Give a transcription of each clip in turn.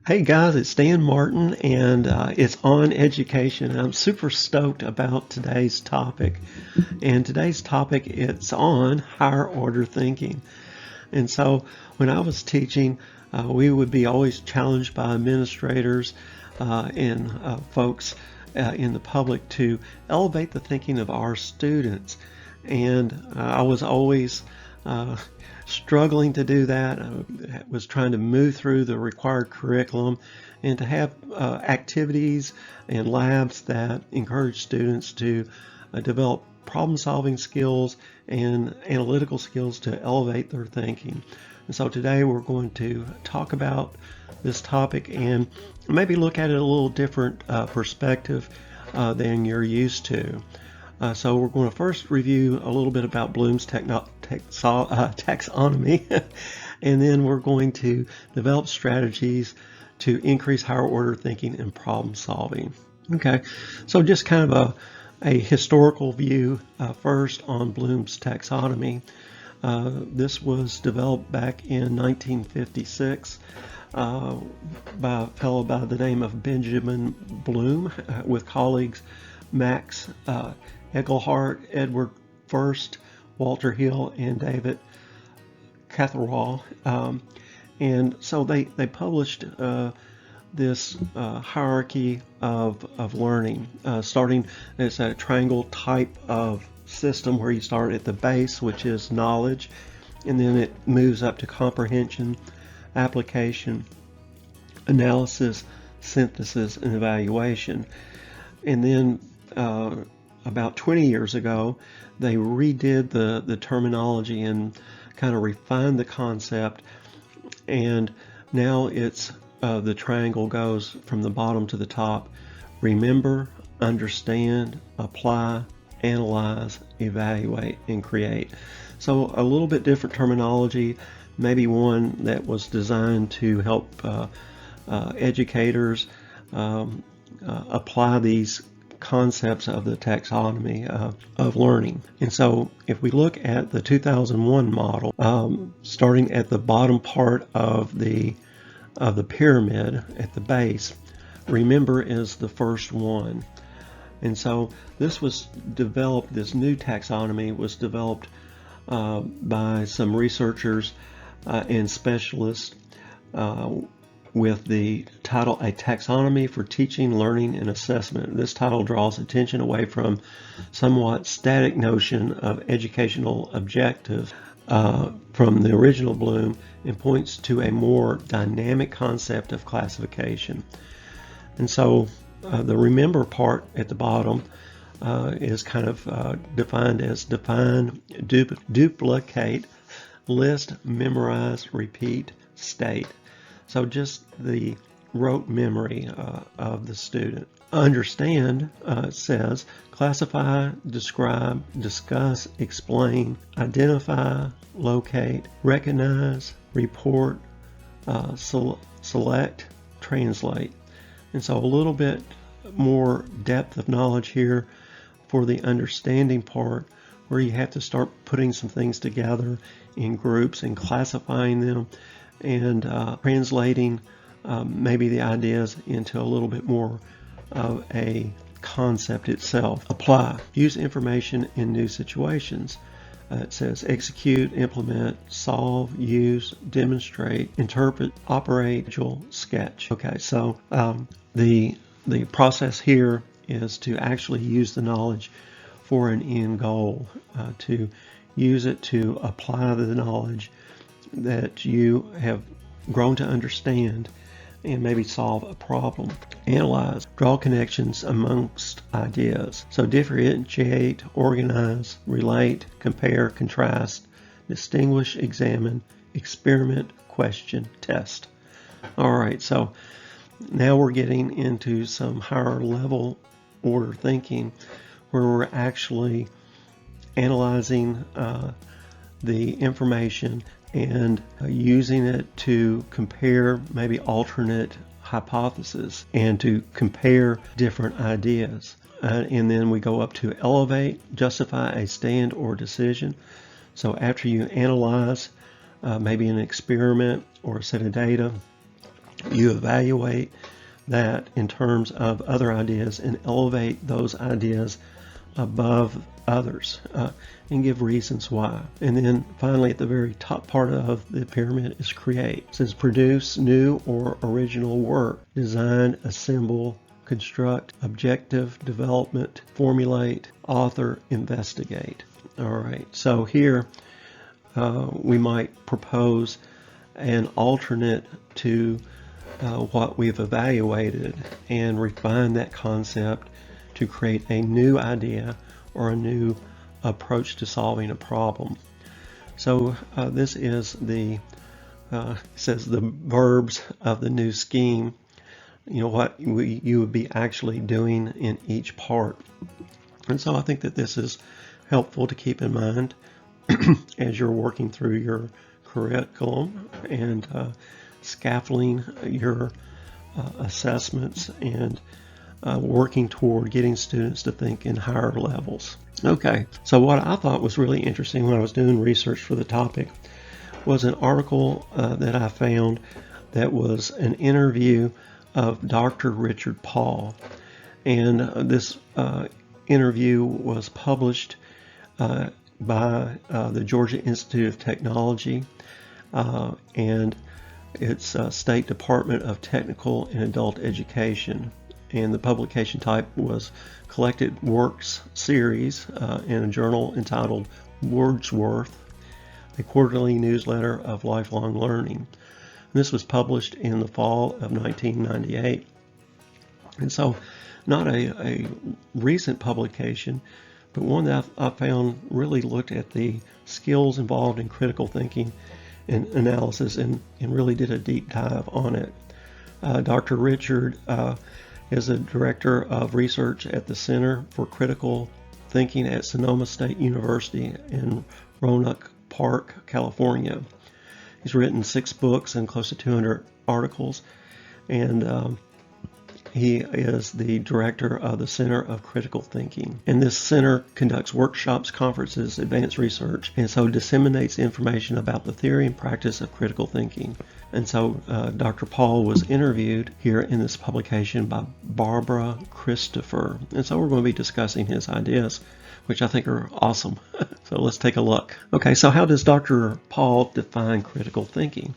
Hey guys, it's Dan Martin, and it's on education. I'm super stoked about today's topic. And today's topic, it's on higher order thinking. And so when I was teaching, we would be always challenged by administrators and folks in the public to elevate the thinking of our students. And I was always struggling to do that. I was trying to move through the required curriculum and to have activities and labs that encourage students to develop problem-solving skills and analytical skills to elevate their thinking. And so today we're going to talk about this topic and maybe look at it a little different perspective than you're used to. So we're going to first review a little bit about Bloom's taxonomy, and then we're going to develop strategies to increase higher order thinking and problem solving. Okay, so just kind of a historical view first on Bloom's taxonomy. This was developed back in 1956 by a fellow by the name of Benjamin Bloom with colleagues Max Egelhart, Edward First, Walter Hill, and David Catherall. And so they published this hierarchy of learning, starting as a triangle type of system where you start at the base, which is knowledge, and then it moves up to comprehension, application, analysis, synthesis, and evaluation. And then about 20 years ago, they redid the terminology and kind of refined the concept, and now it's the triangle goes from the bottom to the top: remember, understand, apply, analyze, evaluate, and create. So a little bit different terminology, maybe one that was designed to help educators apply these concepts of the taxonomy of learning. And so if we look at the 2001 model, starting at the bottom part of the pyramid at the base, remember is the first one. And so this was developed, this new taxonomy was developed by some researchers and specialists with the title A Taxonomy for Teaching, Learning, and Assessment. This title draws attention away from somewhat static notion of educational objectives from the original Bloom and points to a more dynamic concept of classification. And so the remember part at the bottom is kind of defined as define, duplicate, list, memorize, repeat, state. So just the rote memory of the student. Understand says classify, describe, discuss, explain, identify, locate, recognize, report, select, translate. And so a little bit more depth of knowledge here for the understanding part, where you have to start putting some things together in groups and classifying them and translating maybe the ideas into a little bit more of a concept itself. Apply. Use information in new situations. It says execute, implement, solve, use, demonstrate, interpret, operate, sketch. Okay, so the process here is to actually use the knowledge for an end goal, to use it to apply the knowledge that you have grown to understand and maybe solve a problem. Analyze, draw connections amongst ideas. So differentiate, organize, relate, compare, contrast, distinguish, examine, experiment, question, test. All right, so now we're getting into some higher level order thinking where we're actually analyzing the information and using it to compare maybe alternate hypotheses and to compare different ideas. And then we go up to elevate, justify a stand or decision. So after you analyze maybe an experiment or a set of data, You evaluate that in terms of other ideas and elevate those ideas above others and give reasons why. And then finally, at the very top part of the pyramid is create. It says produce new or original work, design, assemble, construct, objective, development, formulate, author, investigate. All right, so here we might propose an alternate to what we've evaluated and refine that concept to create a new idea or a new approach to solving a problem. So this is the says the verbs of the new scheme, what you would be actually doing in each part. And so I think that this is helpful to keep in mind as you're working through your curriculum and scaffolding your assessments and working toward getting students to think in higher levels. Okay, so what I thought was really interesting when I was doing research for the topic was an article that I found that was an interview of Dr. Richard Paul. And this interview was published by the Georgia Institute of Technology and its State Department of Technical and Adult Education. And the publication type was Collected Works Series in a journal entitled Wordsworth, a quarterly newsletter of lifelong learning. And this was published in the fall of 1998. And so not a recent publication, but one that I found really looked at the skills involved in critical thinking and analysis and really did a deep dive on it. Dr. Richard is a director of research at the Center for Critical Thinking at Sonoma State University in Roanoke Park, California. He's written 6 books and close to 200 articles, and he is the director of the Center of Critical Thinking. And this center conducts workshops, conferences, advanced research, and so disseminates information about the theory and practice of critical thinking. And so Dr. Paul was interviewed here in this publication by Barbara Christopher. And so we're going to be discussing his ideas, which I think are awesome. So let's take a look. Okay, so how does Dr. Paul define critical thinking?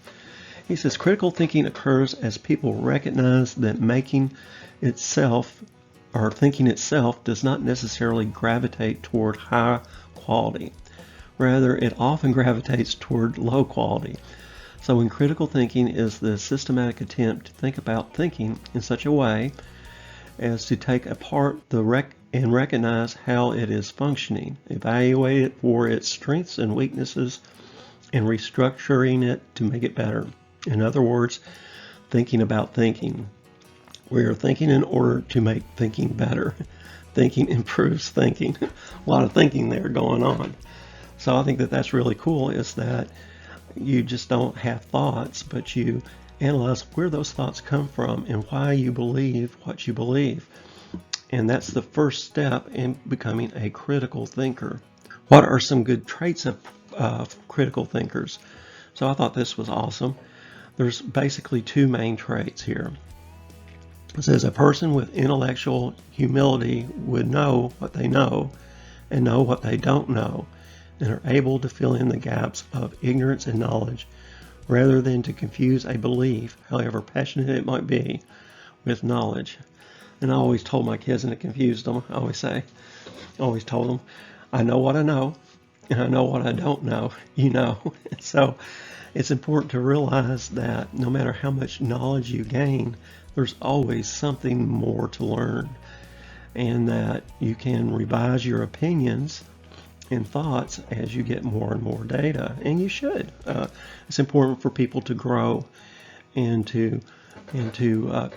He says critical thinking occurs as people recognize that thinking itself does not necessarily gravitate toward high quality. Rather, it often gravitates toward low quality. So when critical thinking is the systematic attempt to think about thinking in such a way as to take apart and recognize how it is functioning, evaluate it for its strengths and weaknesses, and restructuring it to make it better. In other words, thinking about thinking. We are thinking in order to make thinking better. Thinking improves thinking. A lot of thinking there going on. So I think that that's really cool, is that you just don't have thoughts, but you analyze where those thoughts come from and why you believe what you believe. And that's the first step in becoming a critical thinker. What are some good traits of critical thinkers? So I thought this was awesome. There's basically 2 main traits here. It says a person with intellectual humility would know what they know and know what they don't know, and are able to fill in the gaps of ignorance and knowledge rather than to confuse a belief, however passionate it might be, with knowledge. And I always told my kids, and it confused them, I always told them, I know what I know, and I know what I don't know, So it's important to realize that no matter how much knowledge you gain, there's always something more to learn, and that you can revise your opinions and thoughts as you get more and more data, and you should. It's important for people to grow and to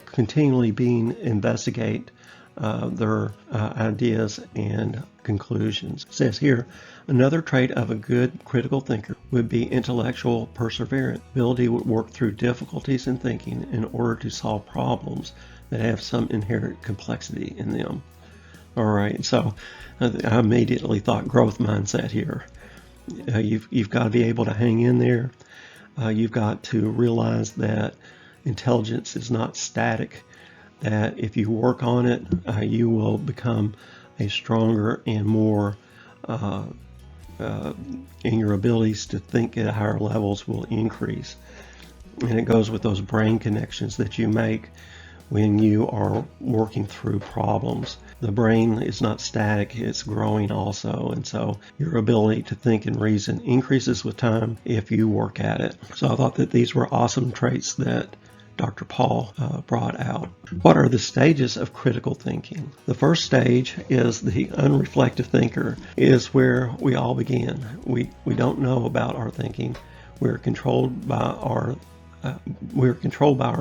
continually investigate their ideas and conclusions. It says here, another trait of a good critical thinker would be intellectual perseverance, ability to work through difficulties in thinking in order to solve problems that have some inherent complexity in them. All right, so I immediately thought growth mindset here. You've got to be able to hang in there. You've got to realize that intelligence is not static, that if you work on it, you will become a stronger and more and your abilities to think at higher levels will increase. And it goes with those brain connections that you make when you are working through problems. The brain is not static, it's growing also, and so your ability to think and reason increases with time if you work at it. So I thought that these were awesome traits that Dr. Paul brought out. What are the stages of critical thinking? The first stage is the unreflective thinker, is where we all begin. We don't know about our thinking. We're controlled by our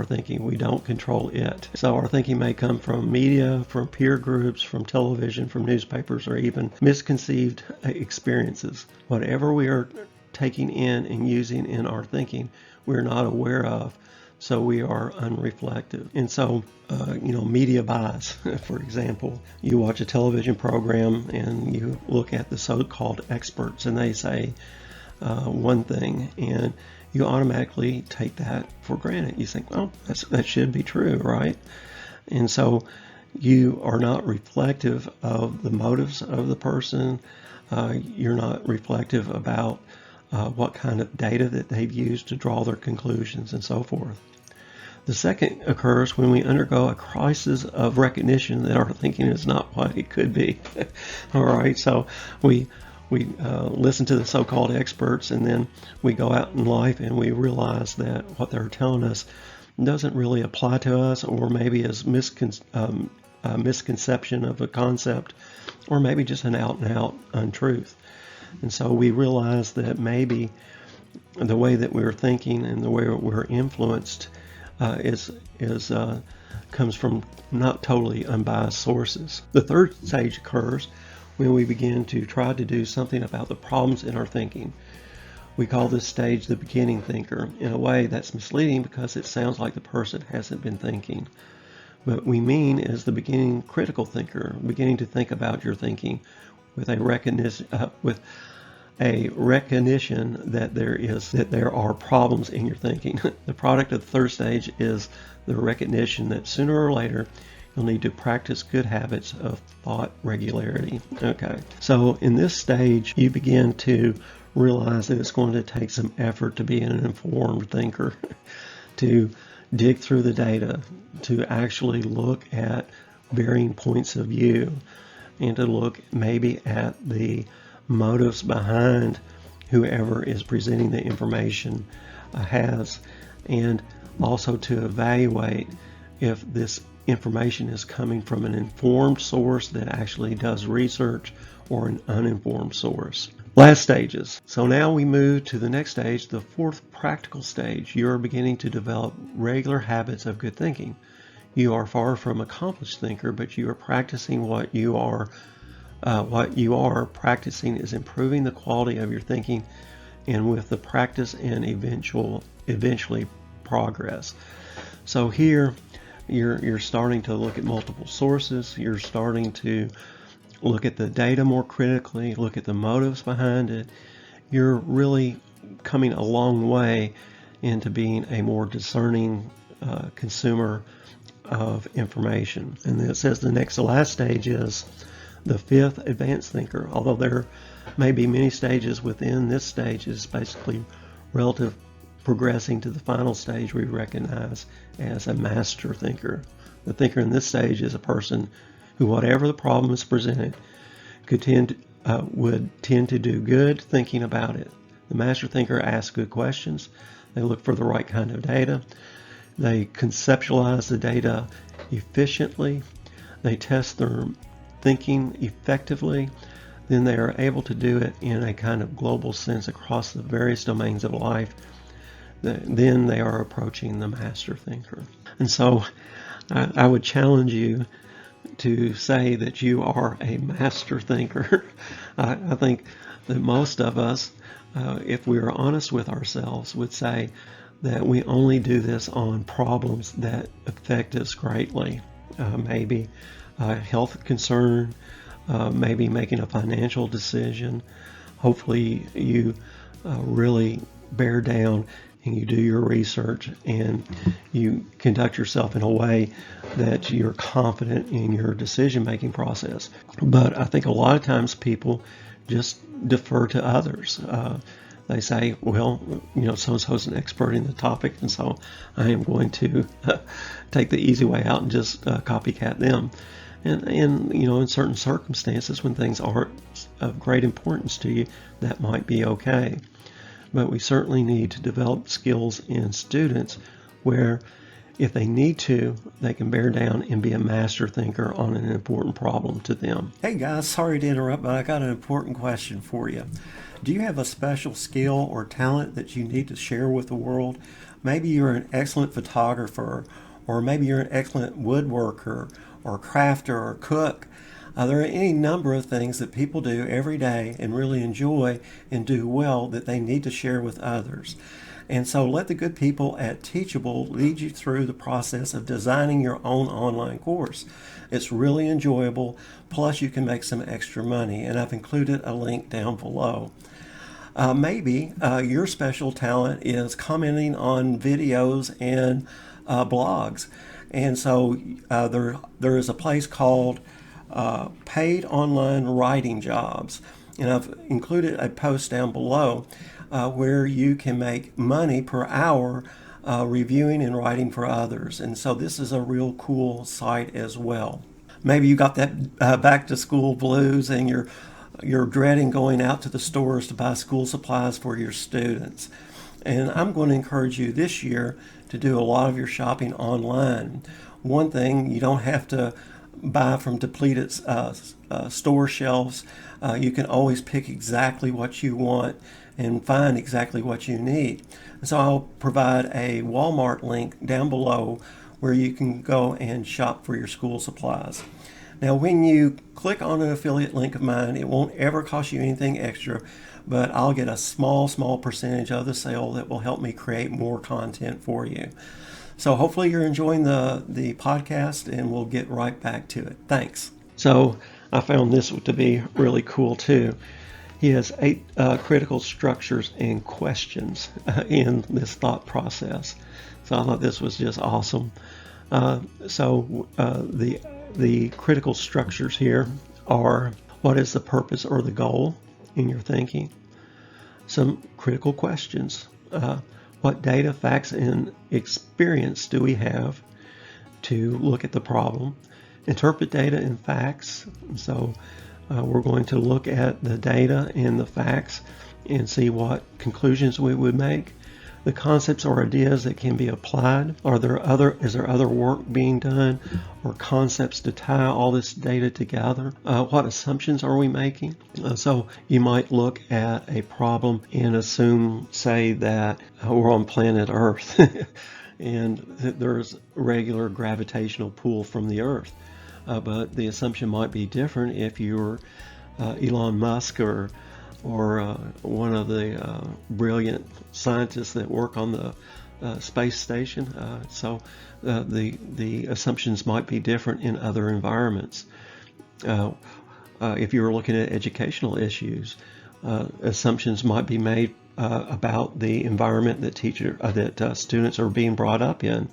thinking. We don't control it. So our thinking may come from media, from peer groups, from television, from newspapers, or even misconceived experiences. Whatever we are taking in and using in our thinking, we're not aware of. So we are unreflective. And so, media bias, for example, you watch a television program and you look at the so-called experts and they say one thing, and you automatically take that for granted. You think, well, that should be true, right? And so you are not reflective of the motives of the person. You're not reflective about what kind of data that they've used to draw their conclusions and so forth. The second occurs when we undergo a crisis of recognition that our thinking is not what it could be. All right, so we listen to the so-called experts, and then we go out in life and we realize that what they're telling us doesn't really apply to us, or maybe is misconception of a concept, or maybe just an out-and-out untruth. And so we realize that maybe the way that we're thinking and the way we're influenced comes from not totally unbiased sources. The third stage occurs when we begin to try to do something about the problems in our thinking. We call this stage the beginning thinker. In a way, that's misleading because it sounds like the person hasn't been thinking. What we mean is the beginning critical thinker, beginning to think about your thinking with a recognition that there are problems in your thinking. The product of the third stage is the recognition that sooner or later you'll need to practice good habits of thought regularity. Okay, so in this stage you begin to realize that it's going to take some effort to be an informed thinker, to dig through the data, to actually look at varying points of view, and to look maybe at the motives behind whoever is presenting the information has, and also to evaluate if this information is coming from an informed source that actually does research or an uninformed source. Last stages. So now we move to the next stage, the fourth practical stage. You are beginning to develop regular habits of good thinking. You are far from accomplished thinker, but you are practicing what you are practicing is improving the quality of your thinking, and with the practice and eventually progress. So here you're starting to look at multiple sources. You're starting to look at the data more critically, look at the motives behind it. You're really coming a long way into being a more discerning consumer of information. And then it says the last stage is the fifth advanced thinker. Although there may be many stages within this stage, is basically relative progressing to the final stage we recognize as a master thinker. The thinker in this stage is a person who, whatever the problem is presented, would tend to do good thinking about it. The master thinker asks good questions. They look for the right kind of data. They conceptualize the data efficiently. They test their thinking effectively. Then they are able to do it in a kind of global sense across the various domains of life. Then they are approaching the master thinker. And so I would challenge you to say that you are a master thinker. I think that most of us, if we are honest with ourselves, would say that we only do this on problems that affect us greatly. Maybe a health concern, maybe making a financial decision. Hopefully you really bear down and you do your research and you conduct yourself in a way that you're confident in your decision-making process. But I think a lot of times people just defer to others. They say, well, so-and-so's an expert in the topic, and so I am going to take the easy way out and just copycat them. And in certain circumstances, when things aren't of great importance to you, that might be okay. But we certainly need to develop skills in students where if they need to, they can bear down and be a master thinker on an important problem to them. Hey guys, sorry to interrupt, but I got an important question for you. Do you have a special skill or talent that you need to share with the world? Maybe you're an excellent photographer, or maybe you're an excellent woodworker, or crafter, or cook. There are any number of things that people do every day and really enjoy and do well that they need to share with others. And so let the good people at Teachable lead you through the process of designing your own online course. It's really enjoyable, plus you can make some extra money, and I've included a link down below. Maybe your special talent is commenting on videos and blogs. And so there is a place called Paid Online Writing Jobs. And I've included a post down below where you can make money per hour reviewing and writing for others. And so this is a real cool site as well. Maybe you got that back to school blues and you're dreading going out to the stores to buy school supplies for your students. And I'm going to encourage you this year to do a lot of your shopping online. One thing, you don't have to buy from depleted store shelves. You can always pick exactly what you want and find exactly what you need. So I'll provide a Walmart link down below where you can go and shop for your school supplies. Now, when you click on an affiliate link of mine, it won't ever cost you anything extra, but I'll get a small percentage of the sale that will help me create more content for you. So hopefully you're enjoying the podcast, and we'll get right back to it. Thanks. So I found this to be really cool too. He has 8 critical structures and questions in this thought process. So I thought this was just awesome. The critical structures here are: what is the purpose or the goal in your thinking? Some critical questions. What data, facts, and experience do we have to look at the problem? Interpret data and facts. So we're going to look at the data and the facts and see what conclusions we would make. The concepts or ideas that can be applied. Is there other work being done or concepts to tie all this data together? What assumptions are we making? So you might look at a problem and assume, say, that we're on planet Earth and there's regular gravitational pull from the Earth. But the assumption might be different if you're Elon Musk or one of the brilliant scientists that work on the space station. So the assumptions might be different in other environments. If you were looking at educational issues, assumptions might be made about the environment that students are being brought up in.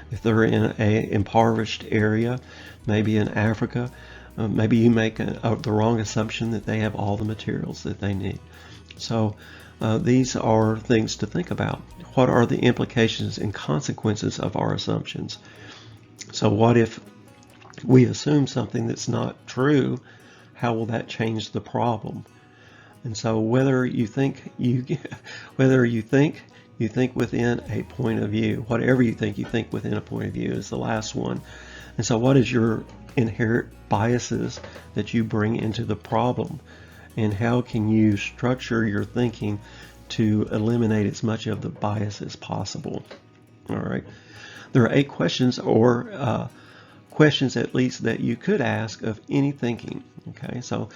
If they're in an impoverished area, maybe in Africa, maybe you make the wrong assumption that they have all the materials that they need. So these are things to think about. What are the implications and consequences of our assumptions? So what if we assume something that's not true? How will that change the problem? And so whether you think within a point of view, whatever you think within a point of view is the last one. And so what is your inherent biases that you bring into the problem, and how can you structure your thinking to eliminate as much of the bias as possible? All right. There are 8 questions, or questions at least, that you could ask of any thinking. Okay, so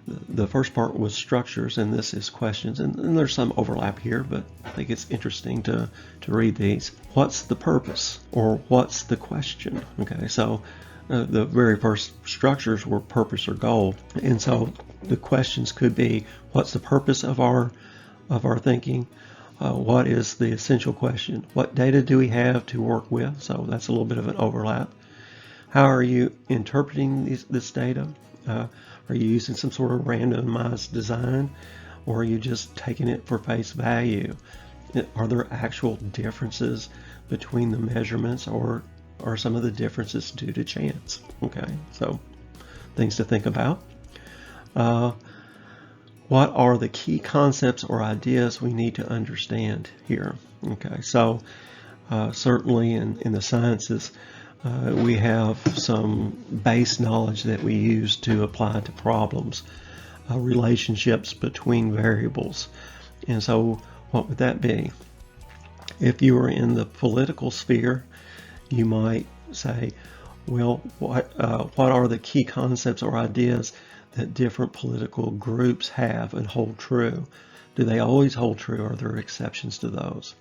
the first part was structures, and this is questions, and there's some overlap here, but I think it's interesting to read these. What's the purpose, or what's the question? Okay, so the very first structures were purpose or goal, and so the questions could be: what's the purpose of our thinking? What is the essential question? What data do we have to work with? So that's a little bit of an overlap. How are you interpreting this data? Are you using some sort of randomized design, or are you just taking it for face value? Are there actual differences between the measurements, or are some of the differences due to chance? Okay, so things to think about. What are the key concepts or ideas we need to understand here? Okay, so certainly in the sciences, we have some base knowledge that we use to apply to problems, relationships between variables. And so what would that be? If you were in the political sphere, you might say, well, what are the key concepts or ideas that different political groups have and hold true? Do they always hold true, or are there exceptions to those?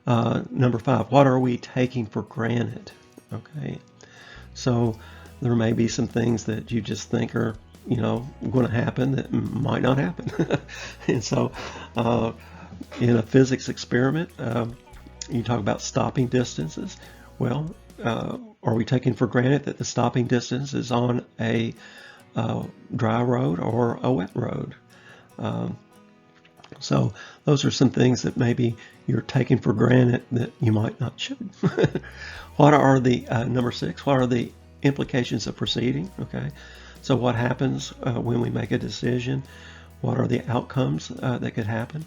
Number 5, what are we taking for granted? Okay, so there may be some things that you just think are, going to happen that might not happen. And so in a physics experiment, you talk about stopping distances. Well, are we taking for granted that the stopping distance is on a dry road or a wet road? So those are some things that maybe you're taking for granted that you might not should. What are the, number 6, what are the implications of proceeding? Okay, so what happens when we make a decision? What are the outcomes that could happen?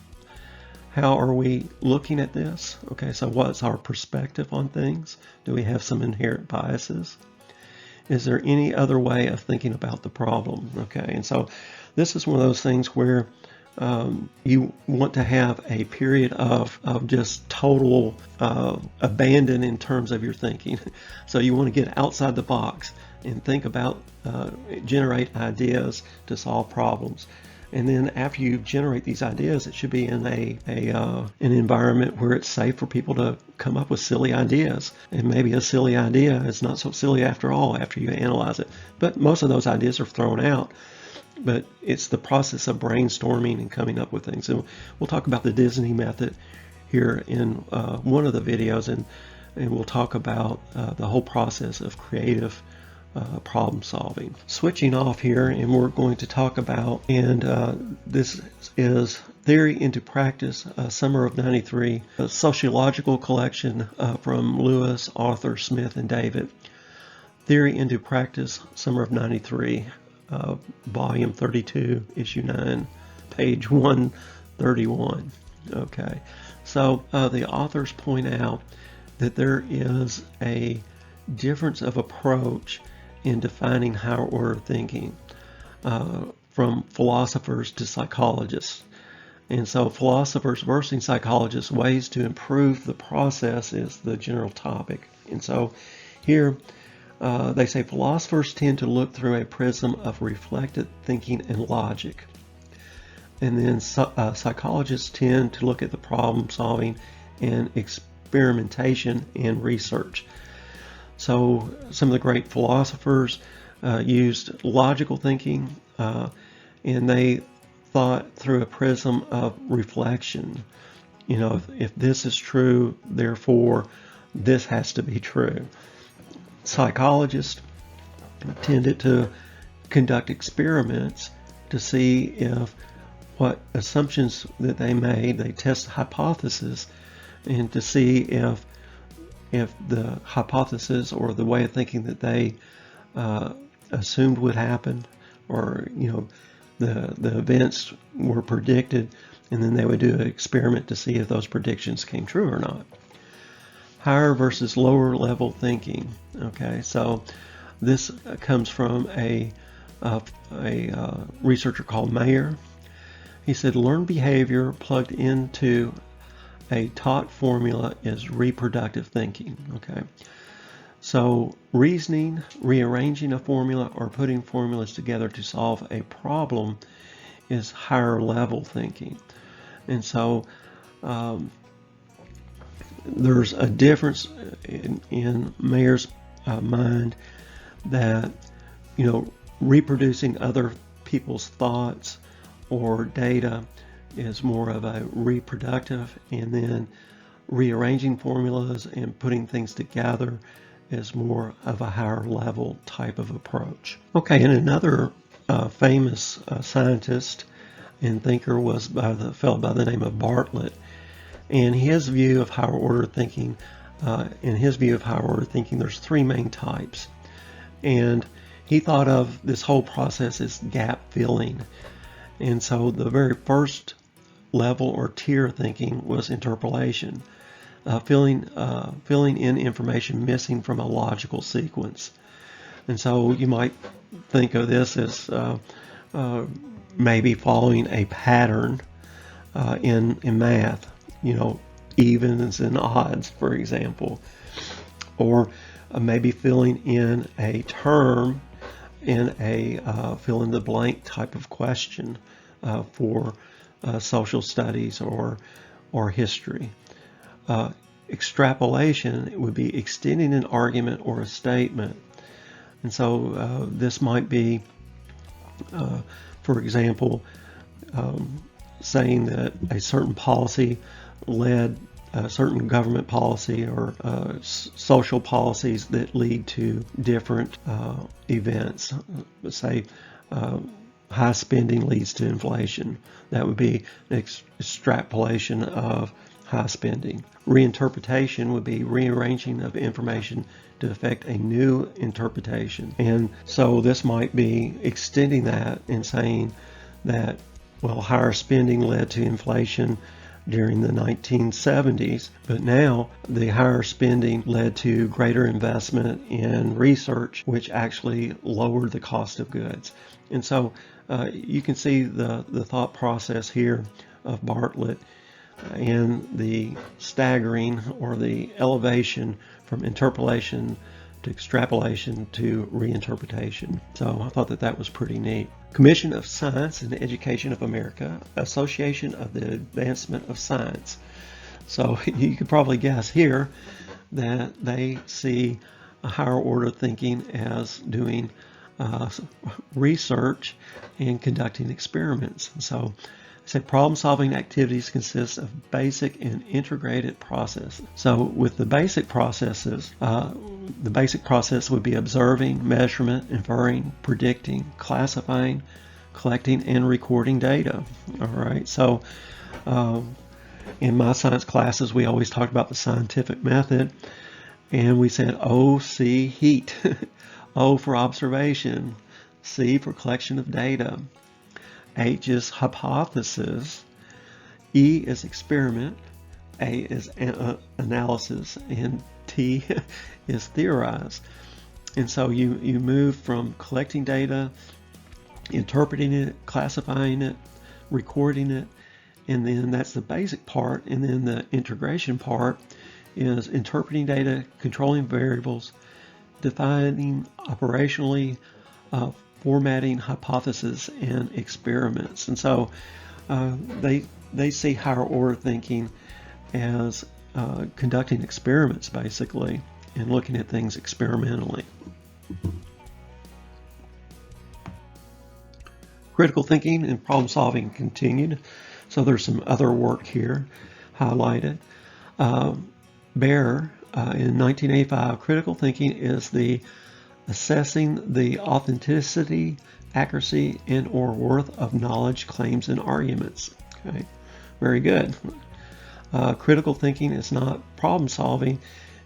How are we looking at this? Okay, so what's our perspective on things? Do we have some inherent biases? Is there any other way of thinking about the problem? Okay, and so this is one of those things where you want to have a period of just total abandon in terms of your thinking. So you want to get outside the box and think about, generate ideas to solve problems. And then after you generate these ideas, it should be in an environment where it's safe for people to come up with silly ideas. And maybe a silly idea is not so silly after all after you analyze it. But most of those ideas are thrown out. But it's the process of brainstorming and coming up with things. And we'll talk about the Disney method here in one of the videos, and we'll talk about the whole process of creative problem solving. Switching off here, and we're going to talk about, and this is Theory into Practice, summer of '93, a sociological collection from Lewis, Arthur, Smith, and David. Theory into Practice, summer of '93. Volume 32, issue 9, page 131. Okay, so the authors point out that there is a difference of approach in defining higher order thinking from philosophers to psychologists. And so philosophers versus psychologists, ways to improve the process is the general topic. And so here they say philosophers tend to look through a prism of reflective thinking and logic. And then psychologists tend to look at the problem solving and experimentation and research. So some of the great philosophers used logical thinking, and they thought through a prism of reflection. If this is true, therefore this has to be true. Psychologists tended to conduct experiments to see if what assumptions that they made, they test hypotheses, and to see if the hypothesis or the way of thinking that they assumed would happen, or the events were predicted, and then they would do an experiment to see if those predictions came true or not. Higher versus lower level thinking. Okay, so this comes from a researcher called Mayer. He said, learned behavior plugged into a taught formula is reproductive thinking. Okay, so reasoning, rearranging a formula, or putting formulas together to solve a problem is higher level thinking. And so there's a difference in Mayer's mind that, reproducing other people's thoughts or data is more of a reproductive, and then rearranging formulas and putting things together is more of a higher level type of approach. Okay, and another famous scientist and thinker was a fellow by the name of Bartlett. And his view of higher order thinking, there's three main types. And he thought of this whole process as gap filling. And so the very first level or tier of thinking was interpolation, filling in information missing from a logical sequence. And so you might think of this as maybe following a pattern in math, evens and odds, for example, or maybe filling in a term in a fill in the blank type of question for social studies or history. Extrapolation would be extending an argument or a statement. And so this might be, for example, saying that a certain policy led a certain government policy or social policies that lead to different events. Say high spending leads to inflation. That would be an extrapolation of high spending. Reinterpretation would be rearranging of information to affect a new interpretation. And so this might be extending that and saying that, well, higher spending led to inflation during the 1970s, but now the higher spending led to greater investment in research, which actually lowered the cost of goods. And so you can see the thought process here of Bartlett and the staggering or the elevation from interpolation to extrapolation to reinterpretation. So I thought that was pretty neat. Commission of Science and Education of America, Association of the Advancement of Science. So you could probably guess here that they see a higher order thinking as doing research and conducting experiments. So problem-solving activities consist of basic and integrated processes. So with the basic processes, the basic process would be observing, measurement, inferring, predicting, classifying, collecting, and recording data. All right. So in my science classes, we always talked about the scientific method, and we said O, C, heat, O for observation, C for collection of data, H is hypothesis, E is experiment, A is analysis, and T is theorize. And so you move from collecting data, interpreting it, classifying it, recording it, and then that's the basic part. And then the integration part is interpreting data, controlling variables, defining operationally, formatting hypotheses and experiments. And so they see higher order thinking as conducting experiments basically and looking at things experimentally. Critical thinking and problem solving continued. So there's some other work here highlighted. Baer in 1985, critical thinking is the assessing the authenticity, accuracy, and or worth of knowledge, claims, and arguments. Okay, very good. Critical thinking is not problem solving,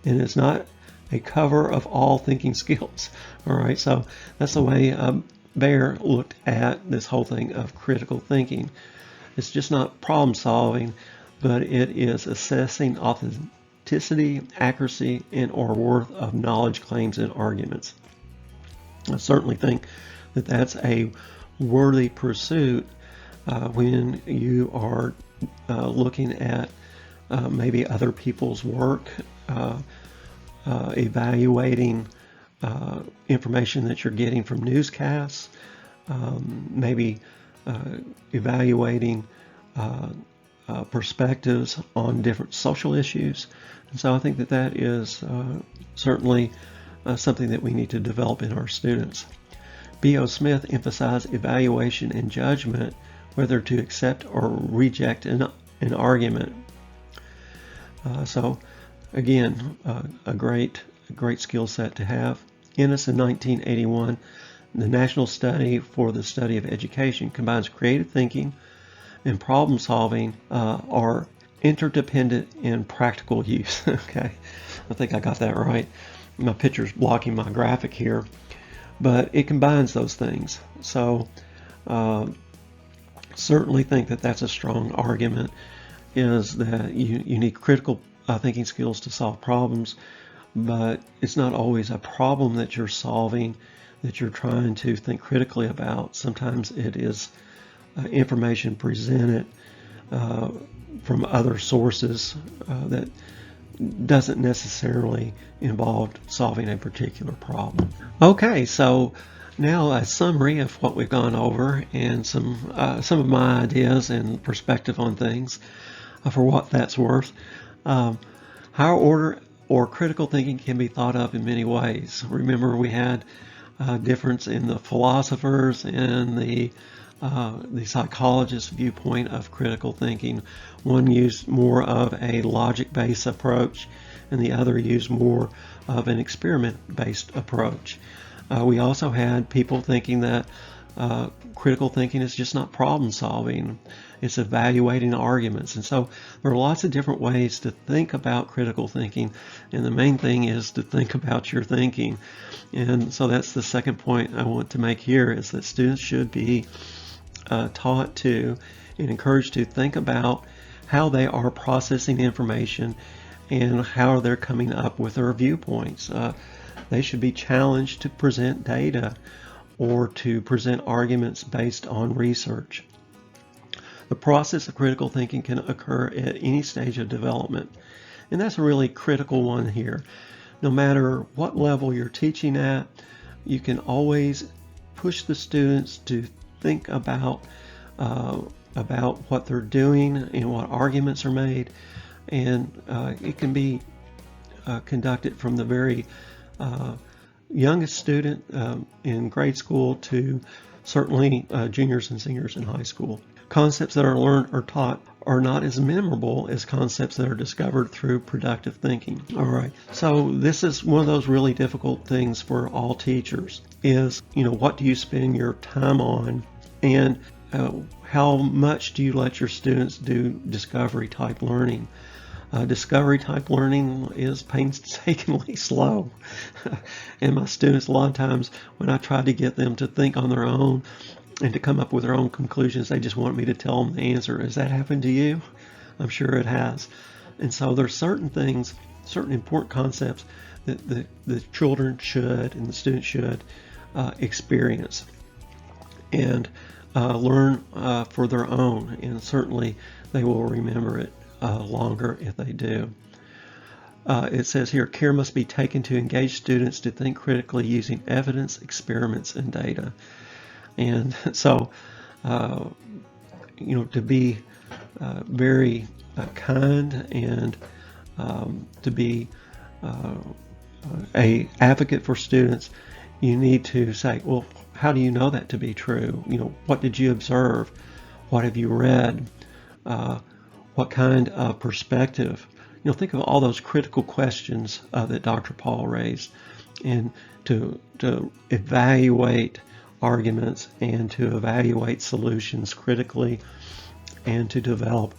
and it's not a cover of all thinking skills. All right, so that's the way Baer looked at this whole thing of critical thinking. It's just not problem solving, but it is assessing authenticity, accuracy, and or worth of knowledge, claims, and arguments. I certainly think that that's a worthy pursuit when you are looking at maybe other people's work, evaluating information that you're getting from newscasts, maybe evaluating perspectives on different social issues. And so I think that is certainly something that we need to develop in our students. B.O. Smith emphasized evaluation and judgment whether to accept or reject an argument. So again, a great skill set to have. Ennis in 1981, the National Study for the Study of Education combines creative thinking and problem solving are interdependent in practical use. Okay, I think I got that right. My picture's blocking my graphic here, but it combines those things. So certainly think that that's a strong argument, is that you need critical thinking skills to solve problems, but it's not always a problem that you're solving that you're trying to think critically about. Sometimes it is information presented from other sources that doesn't necessarily involve solving a particular problem. Okay, so now a summary of what we've gone over and some of my ideas and perspective on things for what that's worth. Higher order or critical thinking can be thought of in many ways. Remember, we had a difference in the philosophers and the psychologist's viewpoint of critical thinking. One used more of a logic-based approach, and the other used more of an experiment-based approach. We also had people thinking that critical thinking is just not problem solving, it's evaluating arguments. And so there are lots of different ways to think about critical thinking, and the main thing is to think about your thinking. And so that's the second point I want to make here, is that students should be taught to and encouraged to think about how they are processing information and how they're coming up with their viewpoints. They should be challenged to present data or to present arguments based on research. The process of critical thinking can occur at any stage of development, and that's a really critical one here. No matter what level you're teaching at, you can always push the students to think about what they're doing and what arguments are made, and it can be conducted from the very youngest student in grade school to certainly juniors and seniors in high school. Concepts that are learned or taught are not as memorable as concepts that are discovered through productive thinking. All right, so this is one of those really difficult things for all teachers, is, what do you spend your time on, and how much do you let your students do discovery type learning? Discovery type learning is painstakingly slow. And my students, a lot of times when I try to get them to think on their own and to come up with their own conclusions, they just want me to tell them the answer. Has that happened to you? I'm sure it has. And so there's certain things, certain important concepts that the children should and the students should experience and learn for their own, and certainly they will remember it longer if they do. It says here, care must be taken to engage students to think critically using evidence, experiments, and data. And so, to be very kind and to be a advocate for students, you need to say, well, how do you know that to be true? What did you observe? What have you read? What kind of perspective? Think of all those critical questions that Dr. Paul raised, and to evaluate arguments and to evaluate solutions critically, and to develop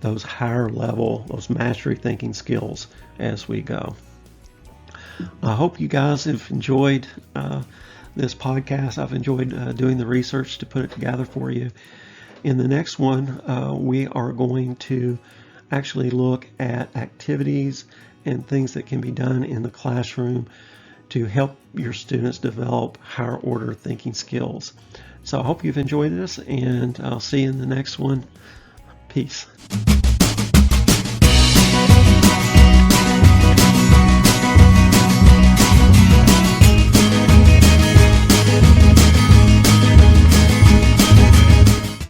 those higher level, those mastery thinking skills as we go. I hope you guys have enjoyed this podcast. I've enjoyed doing the research to put it together for you. In the next one, we are going to actually look at activities and things that can be done in the classroom to help your students develop higher order thinking skills. So I hope you've enjoyed this, and I'll see you in the next one. Peace.